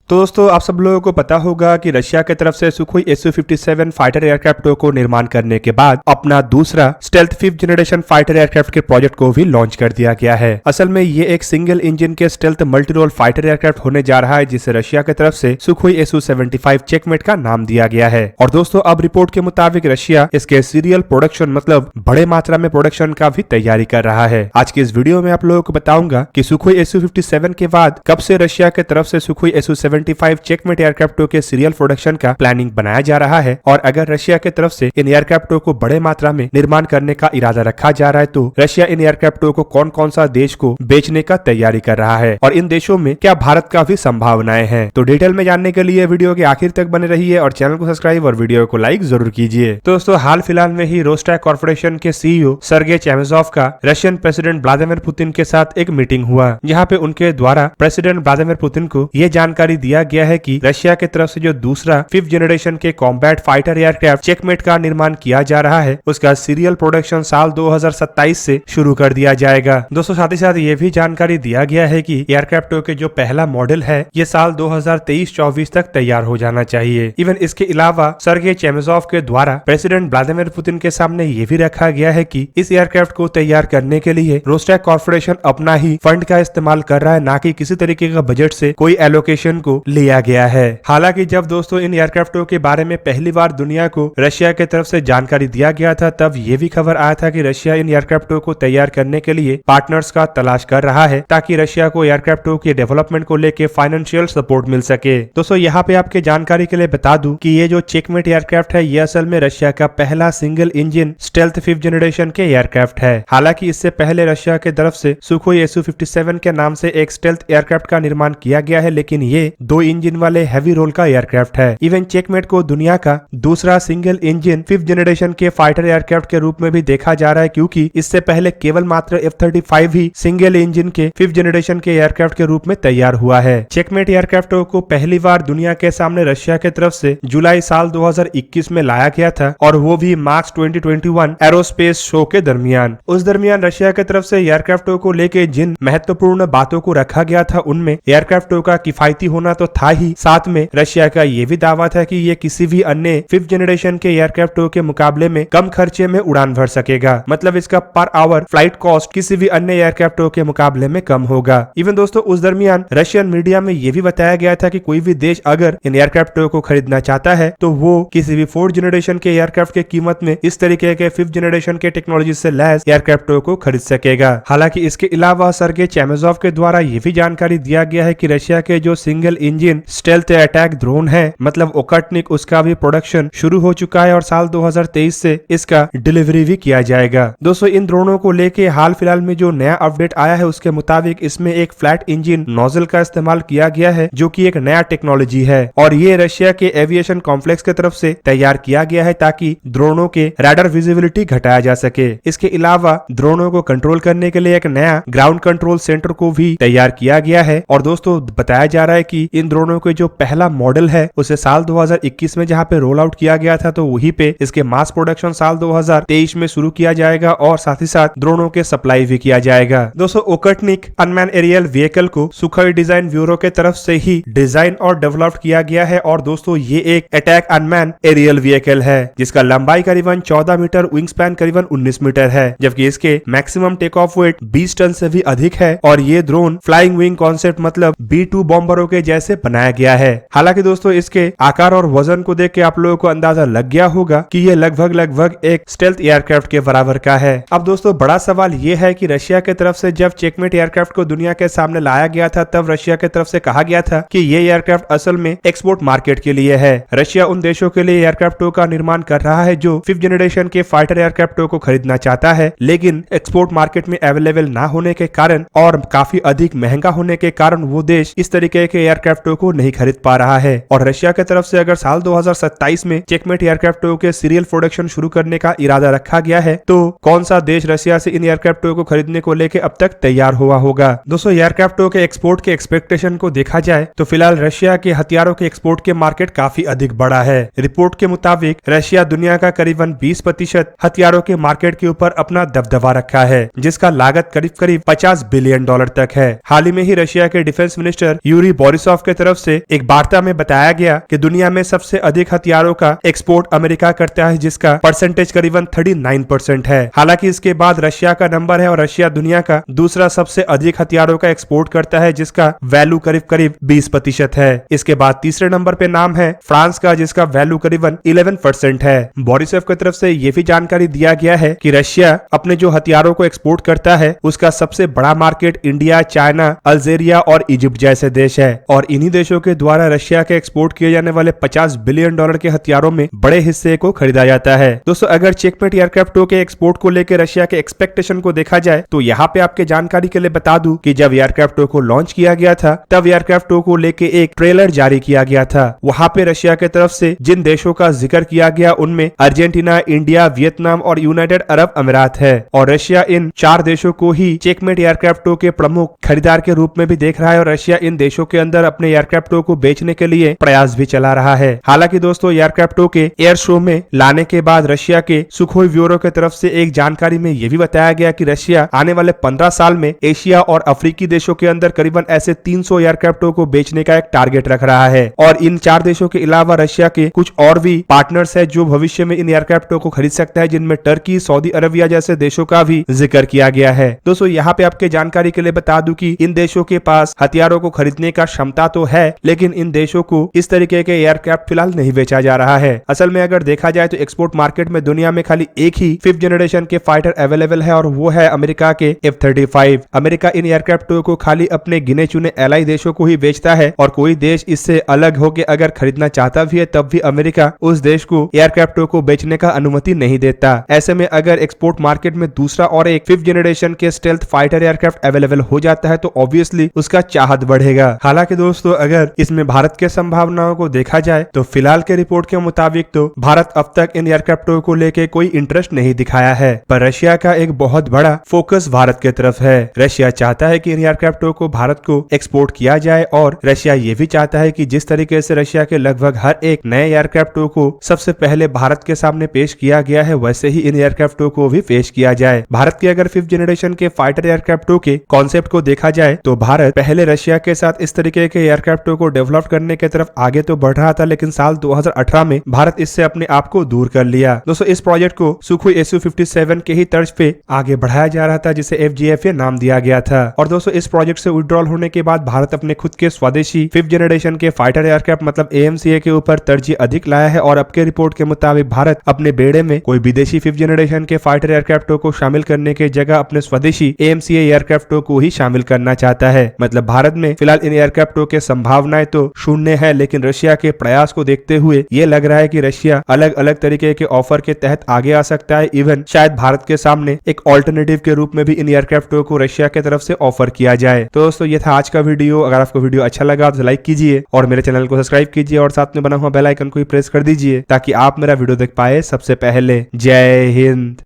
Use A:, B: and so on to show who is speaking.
A: तो दोस्तों आप सब लोगों को पता होगा कि रशिया की तरफ से सुखोई Su-57 फाइटर एयरक्राफ्ट को निर्माण करने के बाद अपना दूसरा stealth 5th generation fighter aircraft के प्रोजेक्ट को भी लॉन्च कर दिया गया है। असल में ये एक सिंगल इंजन के stealth multi role fighter aircraft होने जा रहा है, जिसे रशिया की तरफ से सुखोई Su-75 चेकमेट का नाम दिया गया है। और दोस्तों अब रिपोर्ट के मुताबिक रशिया इसके सीरियल प्रोडक्शन मतलब बड़े मात्रा में प्रोडक्शन का भी तैयारी कर रहा है। आज की इस वीडियो में आप लोगों को बताऊंगा कि सुखोई Su-57 के बाद कब से रशिया की तरफ से सुखोई Su-75 चेकमेट एयरक्राफ्टों के सीरियल प्रोडक्शन का प्लानिंग बनाया जा रहा है, और अगर रशिया की तरफ से इन एयरक्राफ्टों को बड़े मात्रा में निर्माण करने का इरादा रखा जा रहा है तो रशिया इन एयरक्राफ्टों को कौन कौन सा देश को बेचने का तैयारी कर रहा है और इन देशों में क्या भारत का भी संभावनाएं हैं। तो डिटेल में जानने के लिए वीडियो के आखिर तक बने रहिए और चैनल को सब्सक्राइब और वीडियो को लाइक जरूर कीजिए। तो दोस्तों हाल फिलहाल में ही रोस्टैक कॉर्पोरेशन के सीईओ सर्गेई चेमेजोव का रशियन प्रेसिडेंट व्लादिमीर पुतिन के साथ एक मीटिंग हुआ, जहां पे उनके द्वारा प्रेसिडेंट व्लादिमीर पुतिन को यह जानकारी दिया गया है कि रशिया की तरफ से जो दूसरा 5th जनरेशन के कॉम्बैट फाइटर एयरक्राफ्ट चेकमेट का निर्माण किया जा रहा है उसका सीरियल प्रोडक्शन साल 2027 से शुरू कर दिया जाएगा। दोस्तों साथ ही साथ ये भी जानकारी दिया गया है कि एयरक्राफ्टों के जो पहला मॉडल है ये साल 2023-24 तक तैयार हो जाना चाहिए। इवन इसके अलावा सर्गेई चेमेजोव के द्वारा प्रेसिडेंट व्लादिमीर पुतिन के सामने ये भी रखा गया है कि इस एयरक्राफ्ट को तैयार करने के लिए रोस्टैक कॉर्पोरेशन अपना ही फंड का इस्तेमाल कर रहा है, ना कि किसी तरीके का बजट से कोई एलोकेशन को लिया गया है। हालांकि जब दोस्तों इन एयरक्राफ्टों के बारे में पहली बार दुनिया को रशिया की तरफ से जानकारी दिया गया था, तब ये भी खबर आया था कि रशिया इन एयरक्राफ्टों को तैयार करने के लिए पार्टनर्स का तलाश कर रहा है ताकि रशिया को एयरक्राफ्टों के डेवलपमेंट को लेकर फाइनेंशियल सपोर्ट मिल सके। दोस्तों यहाँ पे आपके जानकारी के लिए बता दूं कि ये जो चेकमेट एयरक्राफ्ट है ये असल में रशिया का पहला single engine stealth 5th generation के एयरक्राफ्ट है। हालांकि इससे पहले रशिया की तरफ से सुखोई Su-57 के नाम से एक स्टेल्थ एयरक्राफ्ट का निर्माण किया गया है, लेकिन ये 2 इंजन वाले हैवी रोल का एयरक्राफ्ट है। इवन चेकमेट को दुनिया का दूसरा सिंगल इंजन 5th जनरेशन के फाइटर एयरक्राफ्ट के रूप में भी देखा जा रहा है, क्योंकि इससे पहले केवल मात्र F-35 ही सिंगल इंजन के 5th जनरेशन के एयरक्राफ्ट के रूप में तैयार हुआ है। चेकमेट एयरक्राफ्टों को पहली बार दुनिया के सामने रशिया की तरफ से जुलाई साल 2021 में लाया गया था, और वो भी मार्च 2021 एरोस्पेस शो के दरमियान। उस दरमियान रशिया की तरफ से एयरक्राफ्टों को लेके जिन महत्वपूर्ण बातों को रखा गया था उनमें एयरक्राफ्टों का किफायती होना तो था ही, साथ में रशिया का ये भी दावा था कि ये किसी भी अन्य 5th जनरेशन के एयरक्राफ्टों के मुकाबले में कम खर्चे में उड़ान भर सकेगा, मतलब इसका पर आवर फ्लाइट कॉस्ट किसी भी अन्य एयरक्राफ्टों के मुकाबले में कम होगा। इवन दोस्तों उस दरमियान रशियन मीडिया में ये भी बताया गया था कि कोई भी देश अगर इन एयरक्राफ्टों को खरीदना चाहता है तो वो किसी भी 4th जनरेशन के एयरक्राफ्ट के कीमत में इस तरीके के 5th जनरेशन के टेक्नोलॉजी से लैस एयरक्राफ्टों को खरीद सकेगा। हालांकि इसके अलावा सर्गेई चेमेजोव के द्वारा ये भी जानकारी दिया गया है कि रशिया के जो single engine stealth attack drone है मतलब ओकटनिक, उसका भी प्रोडक्शन शुरू हो चुका है और साल 2023 से इसका डिलीवरी भी किया जाएगा। दोस्तों इन ड्रोनों को लेके हाल फिलहाल में जो नया अपडेट आया है उसके मुताबिक इसमें एक फ्लैट इंजन नोजल का इस्तेमाल किया गया है, जो कि एक नया टेक्नोलॉजी है और ये रशिया के एविएशन कॉम्प्लेक्स की तरफ से तैयार किया गया है ताकि ड्रोनों के रडार विजिबिलिटी घटाया जा सके। इसके अलावा ड्रोनों को कंट्रोल करने के लिए एक नया ग्राउंड कंट्रोल सेंटर को भी तैयार किया गया है, और दोस्तों बताया जा रहा है कि इन ड्रोनों के जो पहला मॉडल है उसे साल 2021 में जहां पे रोल आउट किया गया था, तो वहीं पे इसके मास प्रोडक्शन साल 2023 में शुरू किया जाएगा और साथ ही साथ ड्रोनों के सप्लाई भी किया जाएगा। दोस्तों ओकटनिक अनमैन एरियल व्हीकल को सुखोई डिजाइन ब्यूरो के तरफ से ही डिजाइन और डेवलप किया गया है, और दोस्तों ये एक अटैक अनमैन एरियल व्हीकल है जिसका लंबाई करीबन 14 मीटर, विंग स्पैन करीबन 19 मीटर है, जबकि इसके maximum take off weight 20 ton से भी अधिक है, और ये ड्रोन फ्लाइंग विंग कॉन्सेप्ट मतलब B-2 बॉम्बरों के जैसे बनाया गया है। हालांकि दोस्तों इसके आकार और वजन को देख के आप लोगों को अंदाजा लग गया होगा कि ये लगभग एक स्टेल्थ एयरक्राफ्ट के बराबर का है। अब दोस्तों बड़ा सवाल ये है कि रशिया की तरफ से जब चेकमेट एयरक्राफ्ट को दुनिया के सामने लाया गया था तब रशिया की तरफ से कहा गया था कि ये एयरक्राफ्ट असल में एक्सपोर्ट मार्केट के लिए है। रशिया उन देशों के लिए एयरक्राफ्टों का निर्माण कर रहा है जो 5th जनरेशन के फाइटर एयरक्राफ्टों को खरीदना चाहता है, लेकिन एक्सपोर्ट मार्केट में अवेलेबल ना होने के कारण और काफी अधिक महंगा होने के कारण वो देश इस तरीके के एयरक्राफ्टों को नहीं खरीद पा रहा है। और रशिया की तरफ से अगर साल 2027 में चेकमेट एयरक्राफ्टों के सीरियल प्रोडक्शन शुरू करने का इरादा रखा गया है तो कौन सा देश रशिया से इन एयरक्राफ्टों को खरीदने को लेकर अब तक तैयार हुआ होगा। दोस्तों एयरक्राफ्टों के एक्सपोर्ट के एक्सपेक्टेशन को देखा जाए तो फिलहाल रशिया के हथियारों के एक्सपोर्ट के मार्केट काफी अधिक बड़ा है। रिपोर्ट के मुताबिक रशिया दुनिया का करीबन 20% हथियारों के मार्केट के ऊपर अपना दबदबा रखा है, जिसका लागत करीब $50 बिलियन तक है। हाल ही में ही रशिया के defence minister Yuri Borisov of की तरफ से एक वार्ता में बताया गया कि दुनिया में सबसे अधिक हथियारों का एक्सपोर्ट अमेरिका करता है, जिसका परसेंटेज करीबन 39% है। हालांकि इसके बाद रशिया का नंबर है और रशिया दुनिया का दूसरा सबसे अधिक हथियारों का एक्सपोर्ट करता है, जिसका वैल्यू करीब 20% है। इसके बाद तीसरे नंबर पे नाम है फ्रांस का, जिसका वैल्यू करीबन 11% है। बोरिसोव की तरफ से यह भी जानकारी दिया गया है कि रशिया अपने जो हथियारों को एक्सपोर्ट करता है उसका सबसे बड़ा मार्केट इंडिया, चाइना, अल्जेरिया और इजिप्ट जैसे देश है और इन्हीं देशों के द्वारा रशिया के एक्सपोर्ट किए जाने वाले $50 बिलियन के हथियारों में बड़े हिस्से को खरीदा जाता है। दोस्तों, अगर चेकमेट एयरक्राफ्ट टू के एक्सपोर्ट को लेकर रशिया के एक्सपेक्टेशन को देखा जाए तो यहाँ पे आपके जानकारी के लिए बता दूं कि जब एयरक्राफ्ट टू को लॉन्च किया गया था तब एयरक्राफ्ट टू को लेकर एक ट्रेलर जारी किया गया था। वहाँ पे रशिया की तरफ से जिन देशों का जिक्र किया गया उनमें अर्जेंटीना, इंडिया, वियतनाम और यूनाइटेड अरब अमीरात है और रशिया इन 4 देशों को ही चेकमेट एयरक्राफ्ट टू के प्रमुख खरीदार के रूप में भी देख रहा है और रशिया इन देशों के अंदर अपने एयरक्राफ्ट टू को बेचने के लिए प्रयास भी चला रहा है। हालांकि दोस्तों, एयरक्राफ्ट टू के एयर शो में लाने के बाद रशिया के सुखोई ब्यूरो की तरफ से एक जानकारी में यह भी बताया गया कि रशिया आने वाले 15 साल में एशिया और अफ्रीकी देशों के अंदर करीबन ऐसे 300 एयरक्राफ्ट टू को बेचने का एक टारगेट रख रहा है और इन 4 देशों के अलावा रशिया के कुछ और भी पार्टनर्स है जो भविष्य में इन एयरक्राफ्ट को खरीद सकता है, जिनमें टर्की, सऊदी अरबिया जैसे देशों का भी जिक्र किया गया है। दोस्तों, यहाँ पे आपके जानकारी के लिए बता दूं कि इन देशों के पास हथियारों को खरीदने का क्षमता तो है, लेकिन इन देशों को इस तरीके के एयरक्राफ्ट फिलहाल नहीं बेचा जा रहा है। असल में अगर देखा जाए तो एक्सपोर्ट मार्केट में दुनिया में खाली एक ही 5th जनरेशन के फाइटर अवेलेबल है और वो है अमेरिका के F-35। अमेरिका इन एयरक्राफ्ट को खाली अपने गिने चुने एलाई देशों को ही बेचता है और कोई देश इससे अलग होकर अगर खरीदना चाहता भी है तब भी अमेरिका उस देश को एयरक्राफ्ट को बेचने का अनुमति नहीं देता। ऐसे में अगर एक्सपोर्ट मार्केट में दूसरा और एक 5th जनरेशन के स्टेल्थ फाइटर एयरक्राफ्ट अवेलेबल हो जाता है तो ऑब्वियसली उसका चाहत बढ़ेगा। हालांकि दोस्तों, अगर इसमें भारत के संभावनाओं को देखा जाए तो फिलहाल के रिपोर्ट के मुताबिक तो भारत अब तक इन एयरक्राफ्ट को लेके कोई इंटरेस्ट नहीं दिखाया है, पर रशिया का एक बहुत बड़ा फोकस भारत की तरफ है। रशिया चाहता है कि इन एयरक्राफ्ट को भारत को एक्सपोर्ट किया जाए और रशिया ये भी चाहता है कि जिस तरीके से रशिया के लगभग हर एक नए एयरक्राफ्ट को सबसे पहले भारत के सामने पेश किया गया है, वैसे ही इन एयरक्राफ्ट को भी पेश किया जाए। भारत के अगर 5th जनरेशन के फाइटर एयरक्राफ्ट के कॉन्सेप्ट को देखा जाए तो भारत पहले रशिया के साथ इस तरीके के एयरक्राफ्ट को डेवलप करने की तरफ आगे तो बढ़ रहा था, लेकिन साल 2018 में भारत इससे अपने आप को दूर कर लिया। दोस्तों, इस प्रोजेक्ट को सुखोई Su-57 के ही तर्ज पे आगे बढ़ाया जा रहा था, जिसे FGFA नाम दिया गया था। और दोस्तों, इस प्रोजेक्ट से विड्रॉल होने के बाद भारत अपने खुद के स्वदेशी 5th जनरेशन के फाइटर एयरक्राफ्ट मतलब AMCA के ऊपर तरजीह अधिक लाया है और अब के रिपोर्ट के मुताबिक भारत अपने बेड़े में कोई विदेशी 5th जनरेशन के फाइटर एयरक्राफ्ट को शामिल करने के जगह अपने स्वदेशी AMCA एयरक्राफ्ट को ही शामिल करना चाहता है। मतलब भारत में फिलहाल इन एयरक्राफ्ट के संभावनाएं तो शून्य है, लेकिन रशिया के प्रयास को देखते हुए ये लग रहा है कि रशिया अलग अलग तरीके के ऑफर के तहत आगे आ सकता है। इवन शायद भारत के सामने एक ऑल्टरनेटिव के रूप में भी इन एयरक्राफ्ट को रशिया की तरफ से ऑफर किया जाए। तो दोस्तों, ये था आज का वीडियो। अगर आपको वीडियो अच्छा लगा तो लाइक कीजिए और मेरे चैनल को सब्सक्राइब कीजिए और साथ में बना हुआ बेल आइकन को भी प्रेस कर दीजिए ताकि आप मेरा वीडियो देख पाए सबसे पहले। जय हिंद।